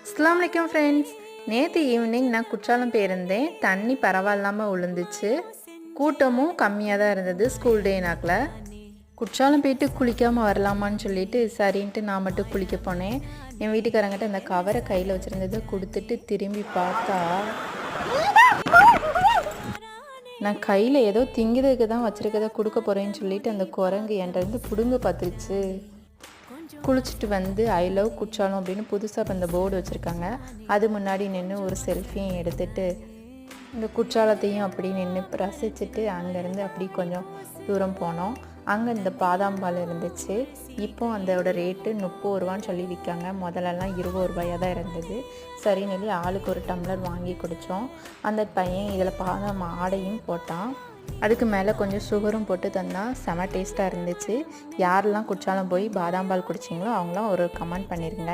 அஸ்ஸலாமு அலைக்கும் ஃப்ரெண்ட்ஸ். நேற்று ஈவினிங் நான் குற்றாலம் போயிருந்தேன். தண்ணி பரவாயில்லாமல் விழுந்துச்சு. கூட்டமும் கம்மியாக தான் இருந்தது. ஸ்கூல் டேனாக்கில் குற்றாலம் போயிட்டு குளிக்காமல் வரலாமான்னு சொல்லிட்டு சரின்ட்டு நான் மட்டும் குளிக்க போனேன். என் வீட்டுக்காரங்கிட்ட அந்த கவரை கையில் வச்சுருந்ததை கொடுத்துட்டு திரும்பி பார்த்தா நான் கையில் ஏதோ திங்கிறதுக்கு தான் வச்சுருக்கதை கொடுக்க போகிறேன்னு சொல்லிட்டு அந்த குரங்கு என்கிட்ட பிடுங்க பார்த்துருச்சு. குளிச்சுட்டு வந்து ஐ லவ் குற்றாலம் அப்படின்னு புதுசாக அந்த போர்டு வச்சுருக்காங்க. அது முன்னாடி நின்று ஒரு செல்ஃபியும் எடுத்துகிட்டு இந்த குற்றாலத்தையும் அப்படி நின்று ரசிச்சுட்டு அங்கேருந்து அப்படி கொஞ்சம் தூரம் போனோம். அங்கே இந்த பாதாம் பால் இருந்துச்சு. இப்போ அதோட ரேட்டு 30 ரூபான்னு சொல்லி விற்காங்க. முதல்லலாம் 20 ரூபாயாக தான் இருந்தது. சரின்னு சொல்லி ஆளுக்கு ஒரு டம்ளர் வாங்கி குடித்தோம். அந்த பையன் இதில் பாதாம் ஆடையும் போட்டான். அதுக்கு மேலே கொஞ்சம் சுகரும் போட்டு தந்தால் செம டேஸ்ட்டாக இருந்துச்சு. யாரெல்லாம் குற்றாலம் போய் பாதாம் பால் குடிச்சிங்களோ அவங்களாம் ஒரு கமெண்ட் பண்ணிடுங்க.